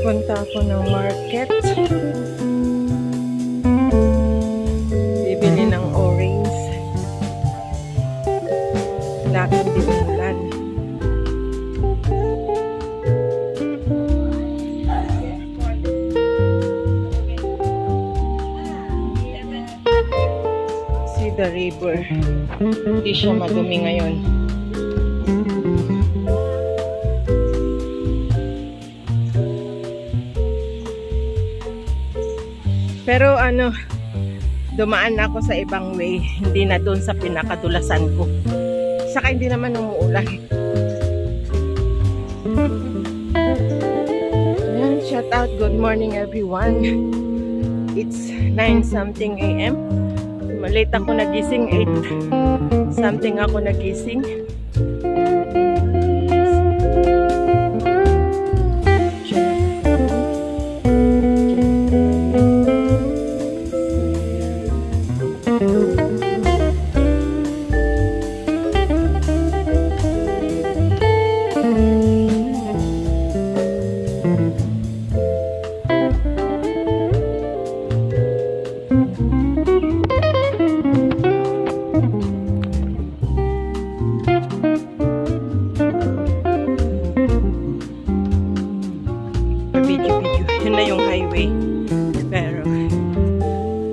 Punta ako ng market. Bibili ng orange. Laking dinulan. See the river. Hindi siya madumi ngayon. Pero dumaan ako sa ibang way, hindi na doon sa pinakadulasan ko. Saka hindi naman umuulan. Ayan, shout out, good morning everyone. It's 9 something AM. Malate ako nagising, 8 something ako nagising. Yun na yung highway. Pero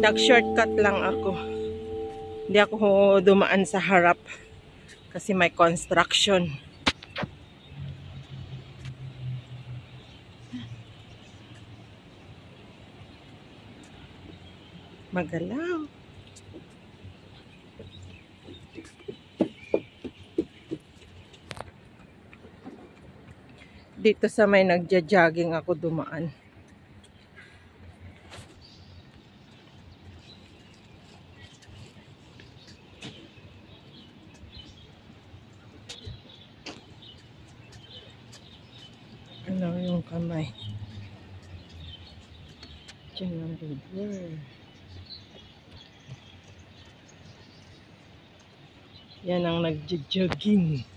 nag-shortcut lang ako. Hindi ako dumaan sa harap kasi may construction. Magalaw. Dito sa may nagja-jogging ako dumaan. Ano yung kamay? Diyan ang river. Yan ang nagja-jogging.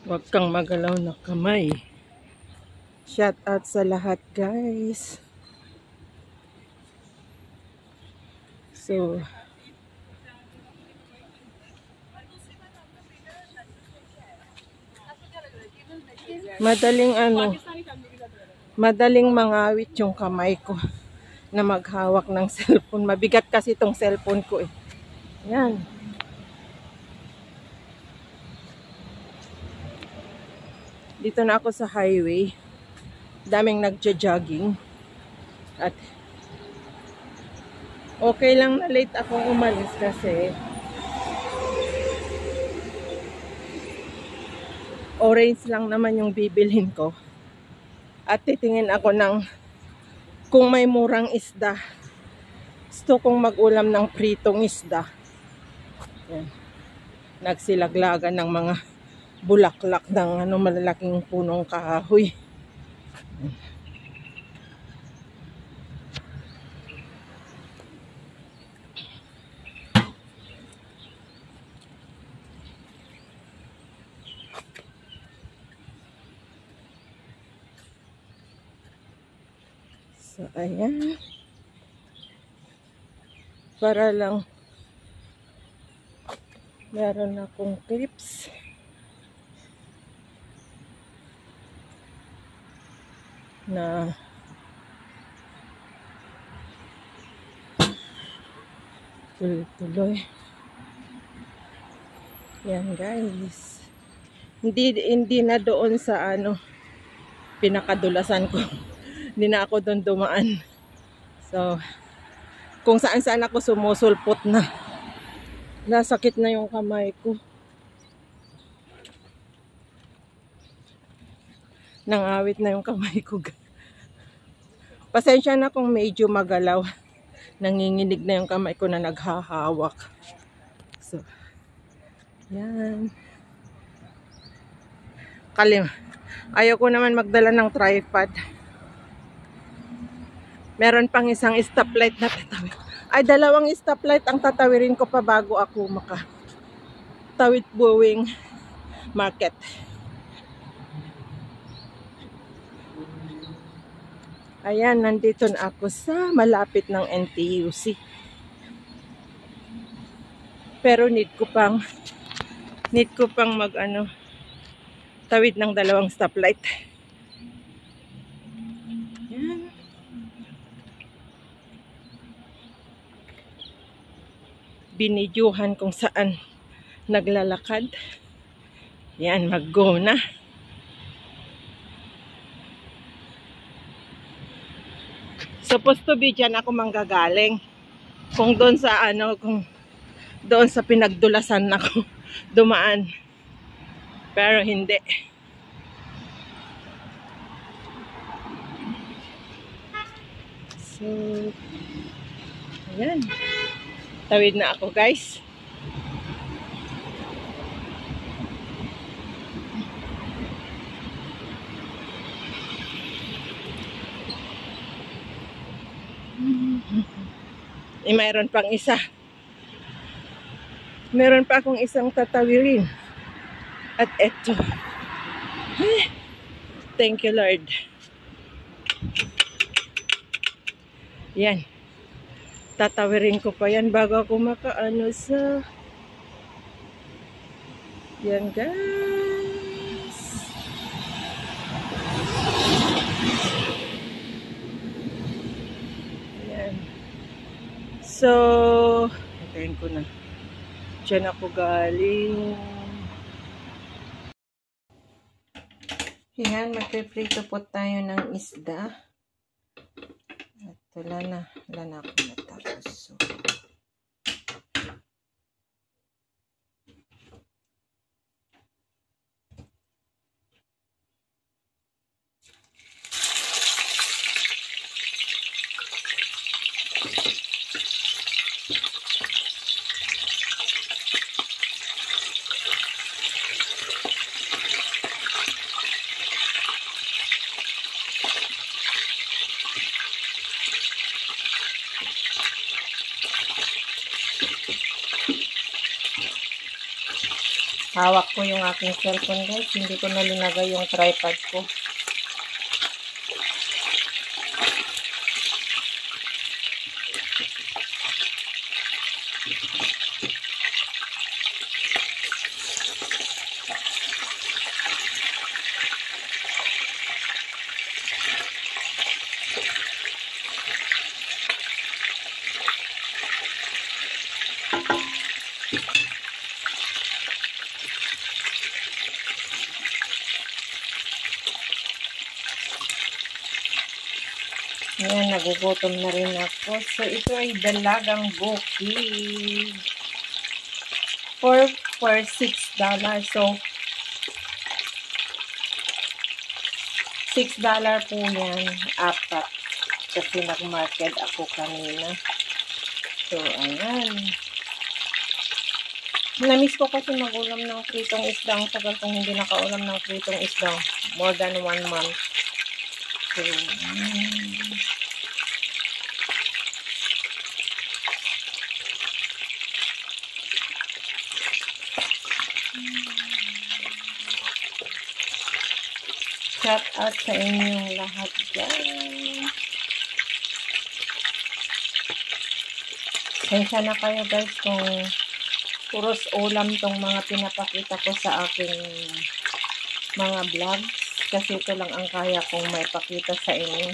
Huwag kang magalaw na kamay. Shout out sa lahat, guys. So, madaling mangawit yung kamay ko na maghawak ng cellphone. Mabigat kasi itong cellphone ko eh. Yan. Dito na ako sa highway. Daming nagja-jogging. At okay lang na late akong umalis kasi orange lang naman yung bibilhin ko. At titingin ako ng kung may murang isda. Gusto kong mag-ulam ng pritong isda. Yan. Nagsilaglagan ng mga bulaklak ng malalaking punong kahoy. So, ayan. Para lang meron akong clips. Na tuloy-tuloy. Yan, guys. Hindi na doon sa pinakadulasan ko. Hindi na ako doon dumaan. So, kung saan-saan ako sumusulpot na. Nasakit na yung kamay ko. Nangawit na yung kamay ko. Pasensya na kung medyo magalaw. Nanginginig na yung kamay ko na naghahawak. So, Yan. Ayaw ko naman magdala ng tripod. Meron pang isang stoplight na tatawid. Ay, dalawang stoplight ang tatawirin ko pa bago ako makatawid buwing market. Ayan, nandito na ako sa malapit ng NTUC. Pero need ko pang tawid ng dalawang stoplight. Ayan. Binidyuhan kung saan naglalakad. Yan, mag-go na. Supposed to be dyan ako manggagaling. Kung doon sa kung doon sa pinagdulasan ako dumaan. Pero hindi. So, ayan. Tawid na ako, guys. Mayroon pang isa. Meron pa akong isang tatawirin. At eto. Thank you, Lord. Yan. Tatawirin ko pa yan bago ako makaano sa... Yan, guys. Yan. So, hintayin ko na. Diyan ako galing. Yan, magpiprito po tayo ng isda. At wala na ako natapos. So, hawak ko yung aking cellphone, guys. Hindi ko nalinagay yung tripod ko. Ayan, nagugutom na rin ako. So, ito ay dalagang bukid. For $6. So, $6 po yan. Apat. Kasi nag-market ako kanina. So, ayan. Namiss ko kasi mag-ulam ng pritong isda. Ang tagal kong hindi nakaulam ng pritong isda. More than 1 month. So, shout out sa inyong lahat dyan. Sensya na kayo, guys, kung puros ulam tong mga pinapakita ko sa aking mga vlogs. Kasi ito lang ang kaya kong maipakita sa inyo.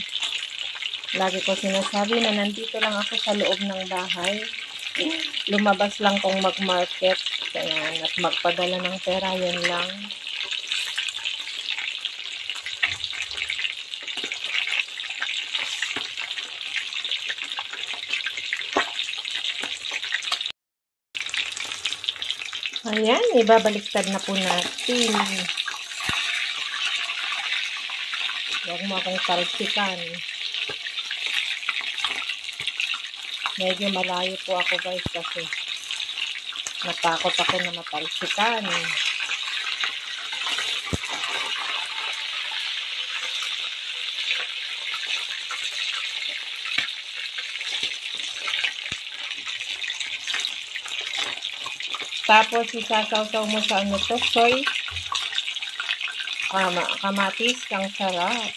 Lagi ko sinasabi na nandito lang ako sa loob ng bahay. Lumabas lang kong mag-market. Ayan, at magpadala ng pera, yan lang. Ayan, ibabaliktad na po natin. Huwag mo akong tarsikan. Medyo malayo po ako, guys, kasi Natakot ako na matalsikan. Tapos, isasawsaw mo sa ano to, soy. Kamatis, ang sarap.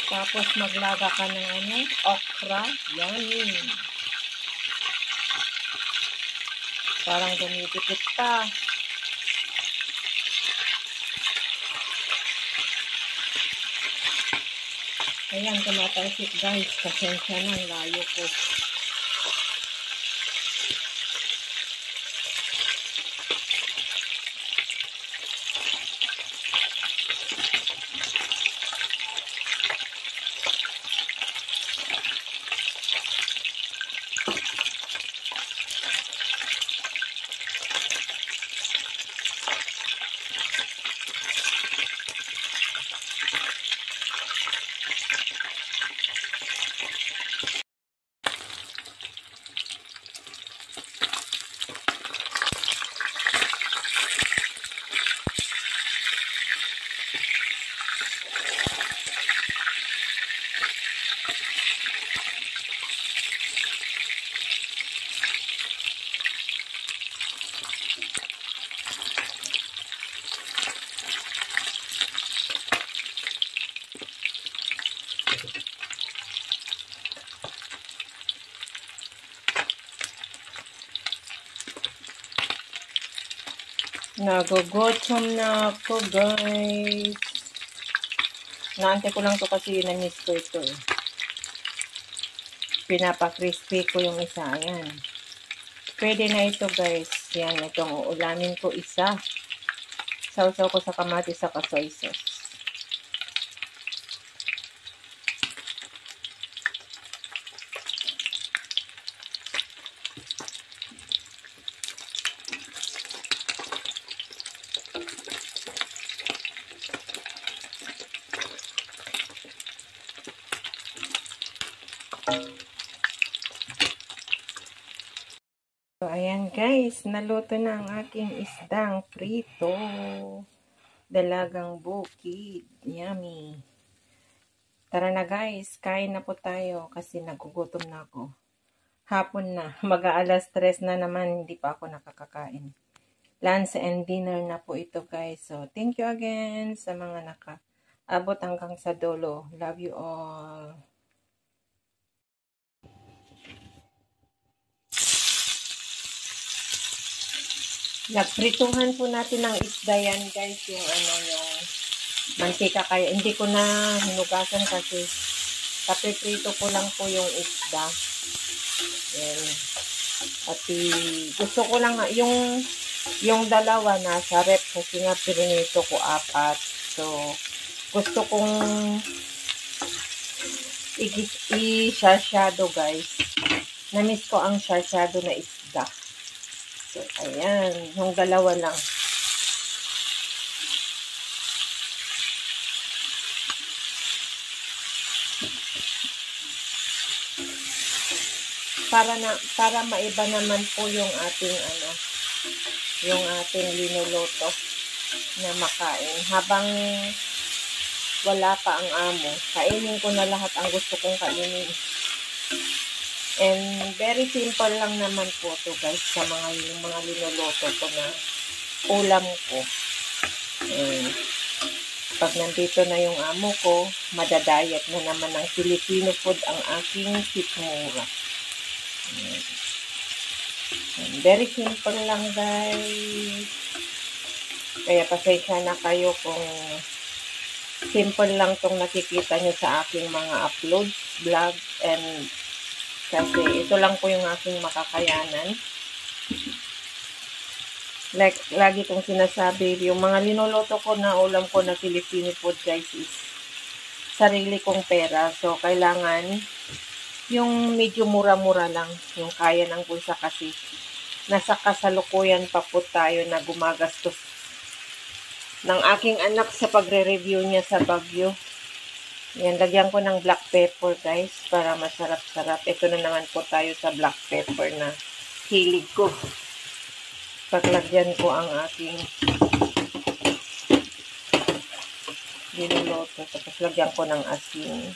Tapos, maglaga ka ng ano, okra. Yan. Parang dumidikit pa. Ayan, tumatalsik guys. Pasensya na, layo ko. Nagugutom na ako, guys. Naantay ko lang to kasi na-miss ko ito. Pinapa-crispy ko yung isa. Ayan. Pwede na ito, guys. Yan, itong uulamin ko isa. Sausaw ko sa kamatis sa soy sauce. So, ayan guys, naluto na ang aking isdang prito. Dalagang bukid. Yummy. Tara na guys, kain na po tayo kasi nagugutom na ako. Hapon na, mag-aalas 3 na naman, hindi pa ako nakakakain. Lunch and dinner na po ito guys. So, thank you again sa mga nakaabot hanggang sa dulo. Love you all. Nagprituhan po natin ng isda yan guys, yung yung mantika, kaya hindi ko na hinugasan kasi kapiprito ko lang po yung isda. Yan. At gusto ko lang yung dalawa nasa rep kasi nga pirinito ko 4. So gusto kong i-shasyado guys. Na-miss ko ang shasyado na isda. So, ayan, yung dalawa lang. Para maiba naman po yung ating yung ating linuluto na makain. Habang wala pa ang amo, kainin ko na lahat ang gusto kong kainin. And very simple lang naman po to guys sa mga linuluto ko na ulam ko. Pag nandito na yung amo ko, madadayat na naman ng Filipino food ang aking sikmura. Very simple lang guys. Kaya pasensya na kayo kung simple lang tong nakikita nyo sa aking mga uploads, vlog, and kasi ito lang po yung aking makakayanan. Like, lagi kong sinasabi, yung mga linuluto ko na ulam ko na Filipino food guys is sarili kong pera. So, kailangan yung medyo mura-mura lang yung kaya ng bulsa kasi nasa kasalukuyan pa po tayo na gumagastos ng aking anak sa pagre-review niya sa Baguio. Yan, lagyan ko ng black pepper guys para masarap-sarap. Ito na naman po tayo sa black pepper na hilig ko. Paglagyan ko ang aking niluluto. Tapos lagyan ko ng asin.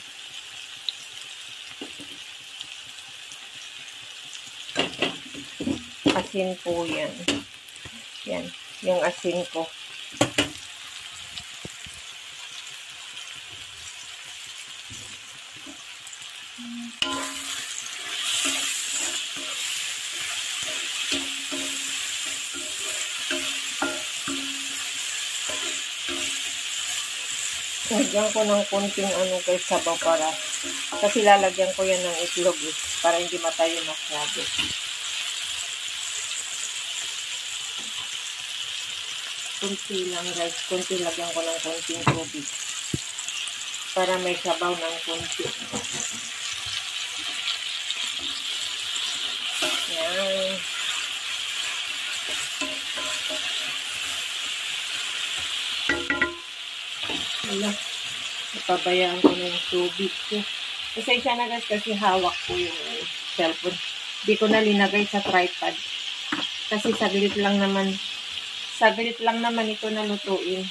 Asin po yan. Yan, yung asin ko. Lagyan ko ng konting guys sabaw para kasi lalagyan ko yan ng itlog para hindi matayo masyado. Kunti lang guys, kunti lagyan ko ng konting tubig para may sabaw ng konti. Yan. Wala. Napabayaan ko na yung tubig ko. Pasensya na guys kasi hawak ko yung cellphone. Di ko na linagay sa tripod. Kasi saglit lang naman ito na lutuin.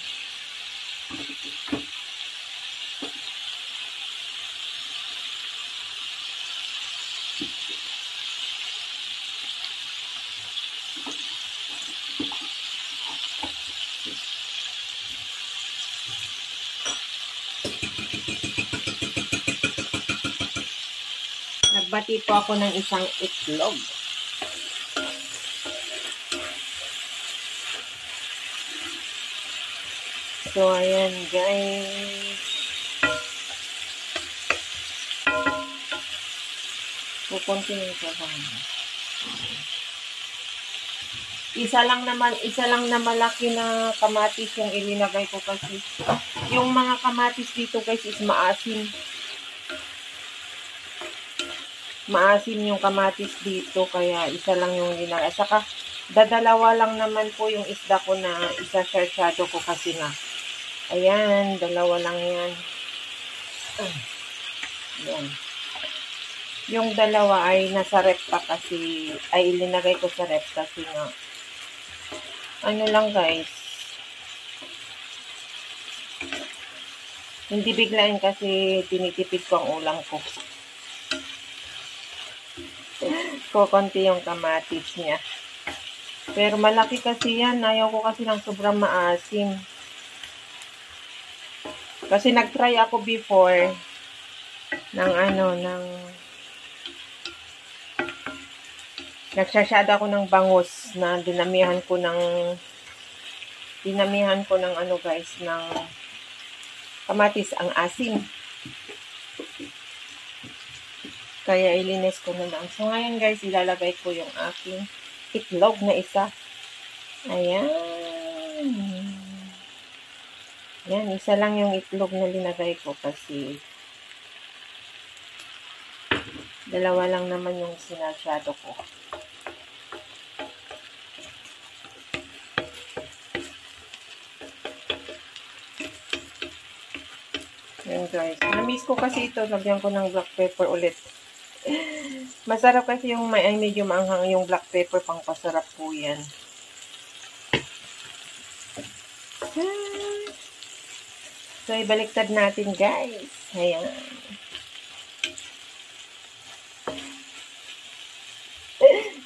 Nagbati po ako ng isang itlog. So, ayan guys. Pupunti yung sabaw. Isa lang na malaki na kamatis yung ilinagay ko kasi yung mga kamatis dito guys is maasim. Maasim yung kamatis dito kaya isa lang yung ilinagay. Saka dadalawa lang naman po yung isda ko na isa-sarsyado ko kasi nga. Ayan, dalawa lang yan. Ayan. Yung dalawa ay nasa rep pa kasi, ay ilinagay ko sa rep kasi nga. Ano lang guys. Hindi biglain kasi tinitipid ko ang ulam ko. Kukunti yung kamatis niya. Pero malaki kasi yan. Ayaw ko kasi ng sobrang maasim. Kasi nag-try ako before ng nagsasyada ako ng bangus na dinamihan ko ng guys ng kamatis ang asim. Kaya ilinis ko na lang. So ngayon guys, ilalagay ko yung aking itlog na isa. Ayan. Yan, isa lang yung itlog na linagay ko kasi dalawa lang naman yung sinasyado ko. Yan guys. Na-miss ko kasi ito. Lagyan ko ng black pepper ulit. Masarap kasi yung medyo maanghang yung black pepper. Pang pasarap po yan. So, ibaliktad natin guys. Ayan.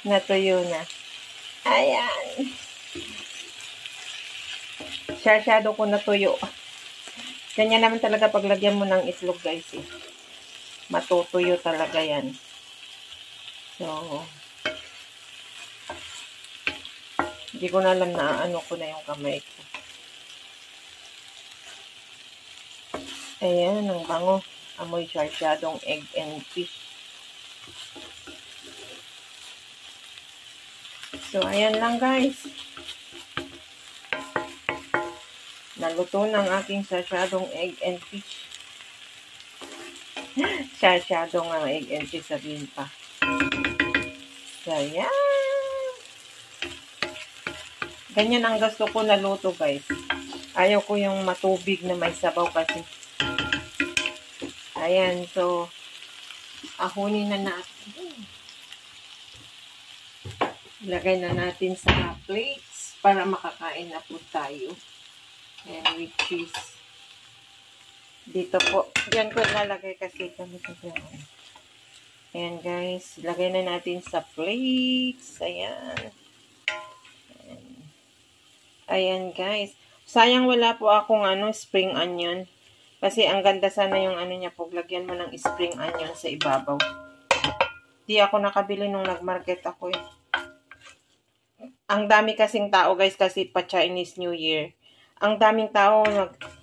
Natuyo na. Ayan. Sasyado ko natuyo. Ganyan naman talaga paglagyan mo ng itlog guys. Matutuyo talaga yan. So, hindi ko na alam na ano ko na yung kamay ko. Ayan, ang bango. Amoy sarsyadong egg and fish. So, ayan lang guys. Naluto ng aking sarsyadong egg and fish. Sarsyadong egg and fish sabihin pa. So, ayan. Ganyan ang gusto ko na luto guys. Ayaw ko yung matubig na may sabaw kasi. Ayan, so, ahunin na natin. Ilagay na natin sa plates para makakain na po tayo. And with cheese. Dito po. Diyan ko nalagay kasi kami sa dyan. Ayan guys. Ilagay na natin sa plates. Ayan. Ayan guys. Sayang wala po akong spring onion. Kasi ang ganda sana yung niya po. Lagyan mo ng spring onion sa ibabaw. Di ako nakabili nung nagmarket ako eh. Ang dami kasing tao guys kasi pa Chinese New Year. Ang daming tao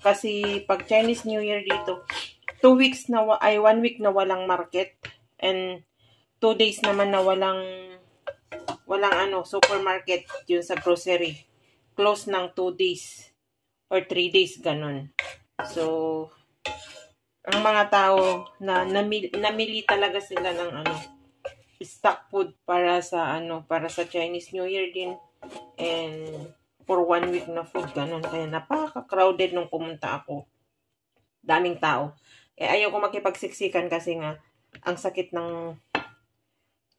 kasi pag Chinese New Year dito, 1 week na walang market and 2 days naman na walang supermarket yun sa grocery. Close ng 2 days or 3 days ganun. So ang mga tao na namili talaga sila ng stock food para sa Chinese New Year din and for 1 week na food ganun. Kaya napaka-crowded nung pumunta ako. Daming tao. Ayaw ko makipagsiksikan kasi nga ang sakit ng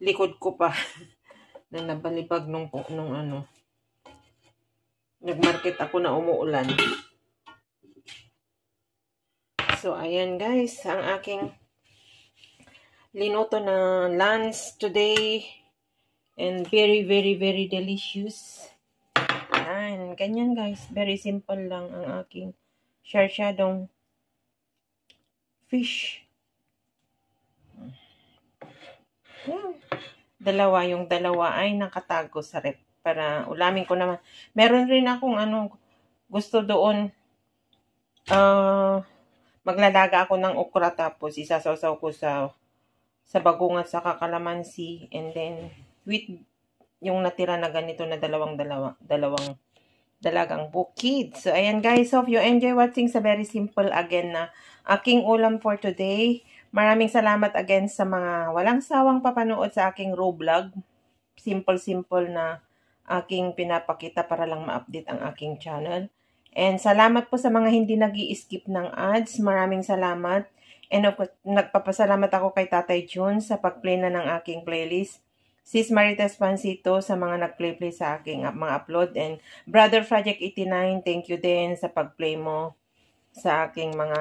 likod ko pa na nabalibag nung nagmarket ako na umuulan. So ayan guys, ang aking linuto na lunch today and very very very delicious. Ayan, ganyan guys, very simple lang ang aking sarsyadong fish. Ayan. Yung dalawa ay nakatago sa rep para ulamin ko naman. Meron rin akong gusto doon maglalaga ako ng okra tapos isasawsaw ko sa bagungat sa kalamansi and then with yung natira na ganito na dalawang dalagang bukid. So ayan guys, hope you enjoy watching sa very simple again na aking ulam for today. Maraming salamat again sa mga walang sawang papanood sa aking raw vlog. Simple na aking pinapakita para lang ma-update ang aking channel. And salamat po sa mga hindi nag-i-skip ng ads. Maraming salamat. And nagpapasalamat ako kay Tatay Jun sa pag-play na ng aking playlist. Sis Marites Pancito sa mga nag-play sa aking mga upload. And Brother Project 89, thank you din sa pag-play mo sa aking mga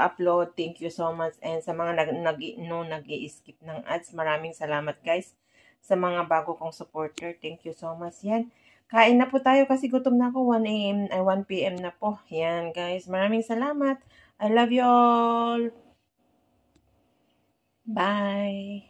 upload. Thank you so much. And sa mga nag-i-skip ng ads, maraming salamat guys. Sa mga bago kong supporter, thank you so much. Yan. Kain na po tayo kasi gutom na ako. 1 p.m. na po. Yan guys. Maraming salamat. I love you all. Bye.